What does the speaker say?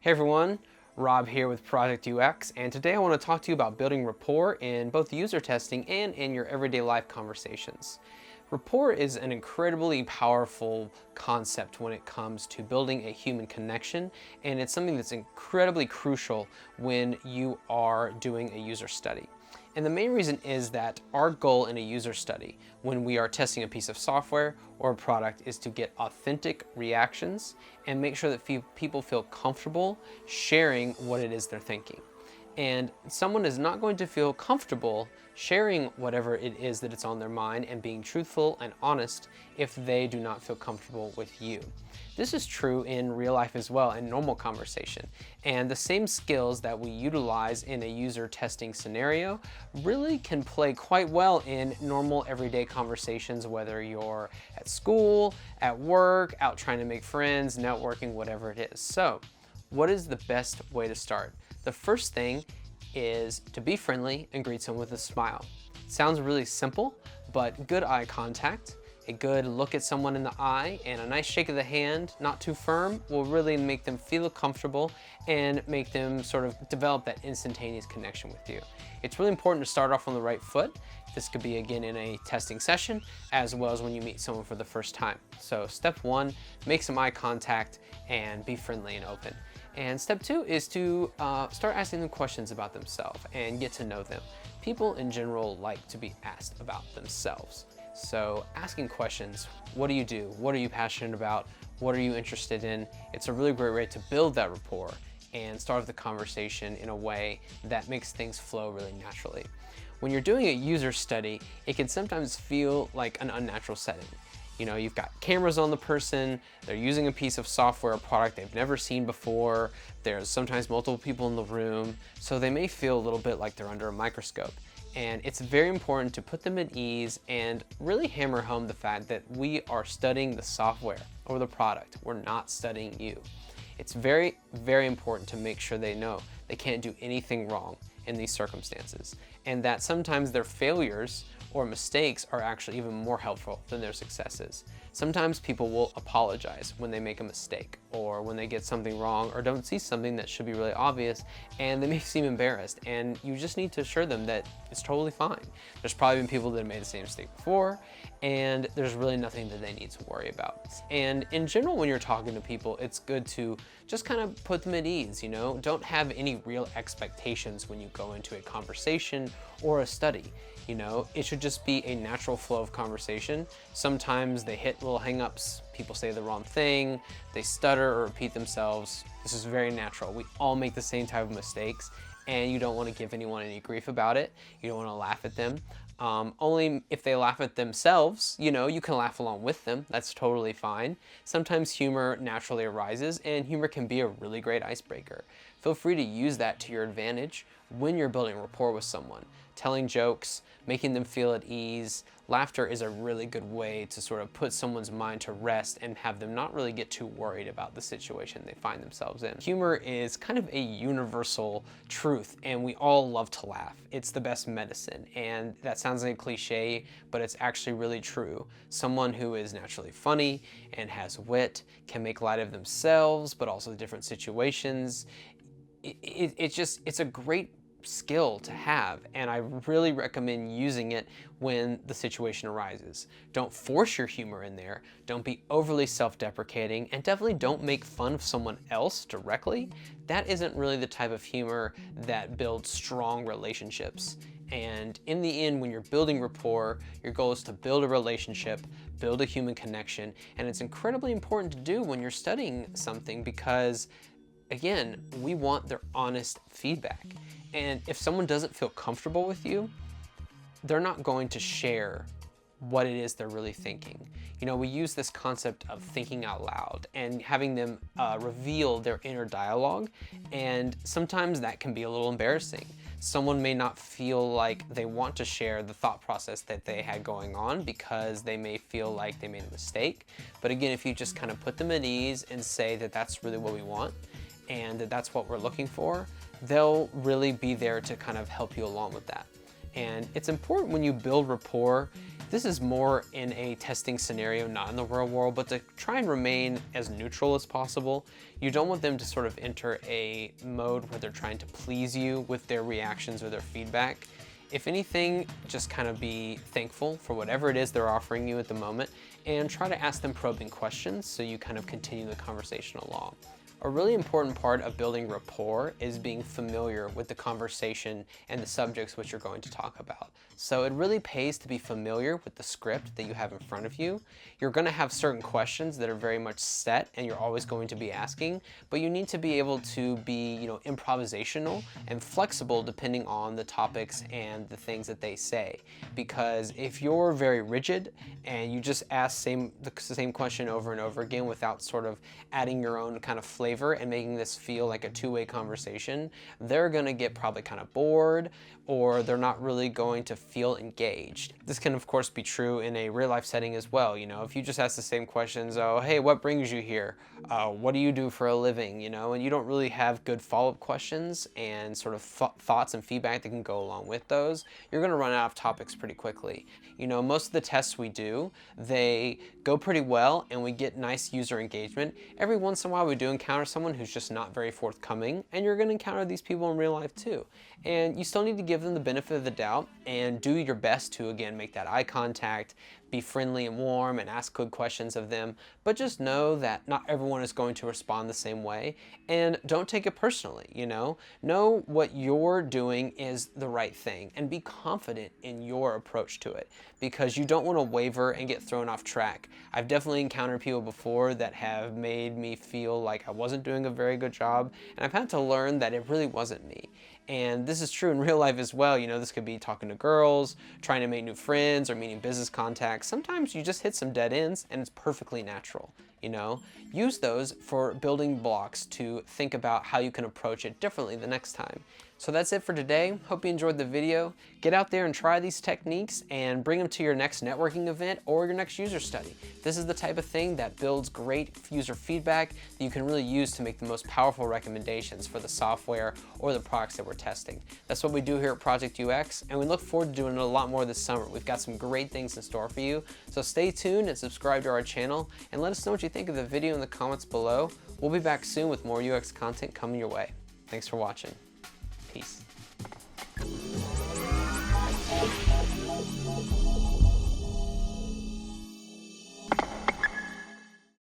Hey everyone, Rob here with ProjectUX, and today I want to talk to you about building rapport in both user testing and in your everyday life conversations. Rapport is an incredibly powerful concept when it comes to building a human connection, and it's something that's incredibly crucial when you are doing a user study. And the main reason is that our goal in a user study, when we are testing a piece of software or a product, is to get authentic reactions and make sure that people feel comfortable sharing what it is they're thinking. And someone is not going to feel comfortable sharing whatever it is that it's on their mind and being truthful and honest if they do not feel comfortable with you. This is true in real life as well, in normal conversation. And the same skills that we utilize in a user testing scenario really can play quite well in normal everyday conversations, whether you're at school, at work, out trying to make friends, networking, whatever it is. So, what is the best way to start? The first thing is to be friendly and greet someone with a smile. Sounds really simple, but good eye contact, a good look at someone in the eye, and a nice shake of the hand, not too firm, will really make them feel comfortable and make them sort of develop that instantaneous connection with you. It's really important to start off on the right foot. This could be, again, in a testing session, as well as when you meet someone for the first time. So step one, make some eye contact and be friendly and open. And step two is to start asking them questions about themselves and get to know them. People in general like to be asked about themselves. So asking questions, what do you do? What are you passionate about? What are you interested in? It's a really great way to build that rapport and start the conversation in a way that makes things flow really naturally. When you're doing a user study, it can sometimes feel like an unnatural setting. You know, you've got cameras on the person, they're using a piece of software or product they've never seen before, there's sometimes multiple people in the room, so they may feel a little bit like they're under a microscope. And it's very important to put them at ease and really hammer home the fact that we are studying the software or the product. We're not studying you. It's very, very important to make sure they know they can't do anything wrong in these circumstances, and that sometimes their failures or mistakes are actually even more helpful than their successes. Sometimes people will apologize when they make a mistake or when they get something wrong or don't see something that should be really obvious, and they may seem embarrassed, and you just need to assure them that it's totally fine. There's probably been people that have made the same mistake before, and there's really nothing that they need to worry about. And in general, when you're talking to people, it's good to just kind of put them at ease, you know? Don't have any real expectations when you go into a conversation or a study. You know, it should just be a natural flow of conversation. Sometimes they hit little hang-ups, people say the wrong thing, they stutter or repeat themselves. This is very natural. We all make the same type of mistakes, and you don't want to give anyone any grief about it. You don't want to laugh at them. Only if they laugh at themselves, you know, you can laugh along with them. That's totally fine. Sometimes humor naturally arises, and humor can be a really great icebreaker. Feel free to use that to your advantage when you're building rapport with someone. Telling jokes, making them feel at ease. Laughter is a really good way to sort of put someone's mind to rest and have them not really get too worried about the situation they find themselves in. Humor is kind of a universal truth, and we all love to laugh. It's the best medicine, and that sounds like a cliche, but it's actually really true. Someone who is naturally funny and has wit can make light of themselves, but also different situations. It's a great skill to have, and I really recommend using it when the situation arises. Don't force your humor in there, don't be overly self-deprecating, and definitely don't make fun of someone else directly. That isn't really the type of humor that builds strong relationships. And in the end, when you're building rapport, your goal is to build a relationship, build a human connection, and it's incredibly important to do when you're studying something because, again, we want their honest feedback. And if someone doesn't feel comfortable with you, they're not going to share what it is they're really thinking. You know, we use this concept of thinking out loud and having them reveal their inner dialogue, and sometimes that can be a little embarrassing. Someone may not feel like they want to share the thought process that they had going on because they may feel like they made a mistake. But again, if you just kind of put them at ease and say that that's really what we want and that that's what we're looking for, they'll really be there to kind of help you along with that. And it's important when you build rapport This is more in a testing scenario, not in the real world, but to try and remain as neutral as possible. You don't want them to sort of enter a mode where they're trying to please you with their reactions or their feedback. If anything, just kind of be thankful for whatever it is they're offering you at the moment and try to ask them probing questions so you kind of continue the conversation along. A really important part of building rapport is being familiar with the conversation and the subjects which you're going to talk about. So it really pays to be familiar with the script that you have in front of you. You're going to have certain questions that are very much set and you're always going to be asking, but you need to be able to be, improvisational and flexible depending on the topics and the things that they say. Because if you're very rigid and you just ask the same question over and over again without sort of adding your own kind of flavor and making this feel like a two-way conversation, they're going to get probably kind of bored, or they're not really going to feel engaged. This can of course be true in a real life setting as well. If you just ask the same questions, oh, hey, what brings you here? What do you do for a living? And you don't really have good follow-up questions and sort of thoughts and feedback that can go along with those, you're gonna run out of topics pretty quickly. Most of the tests we do, they go pretty well and we get nice user engagement. Every once in a while we do encounter someone who's just not very forthcoming, and you're gonna encounter these people in real life too. And you still need to give them the benefit of the doubt and do your best to, again, make that eye contact, be friendly and warm, and ask good questions of them. But just know that not everyone is going to respond the same way, and don't take it personally, Know what you're doing is the right thing, and be confident in your approach to it, because you don't want to waver and get thrown off track. I've definitely encountered people before that have made me feel like I wasn't doing a very good job, and I've had to learn that it really wasn't me. And this is true in real life as well. This could be talking to girls, trying to make new friends, or meeting business contacts. Sometimes you just hit some dead ends and it's perfectly natural. Use those for building blocks to think about how you can approach it differently the next time. So that's it for today. Hope you enjoyed the video. Get out there and try these techniques and bring them to your next networking event or your next user study. This is the type of thing that builds great user feedback that you can really use to make the most powerful recommendations for the software or the products that we're testing. That's what we do here at ProjectUX, and we look forward to doing a lot more this summer. We've got some great things in store for you, so stay tuned and subscribe to our channel, and let us know what you think of the video in the comments below. We'll be back soon with more UX content coming your way. Thanks for watching. Peace.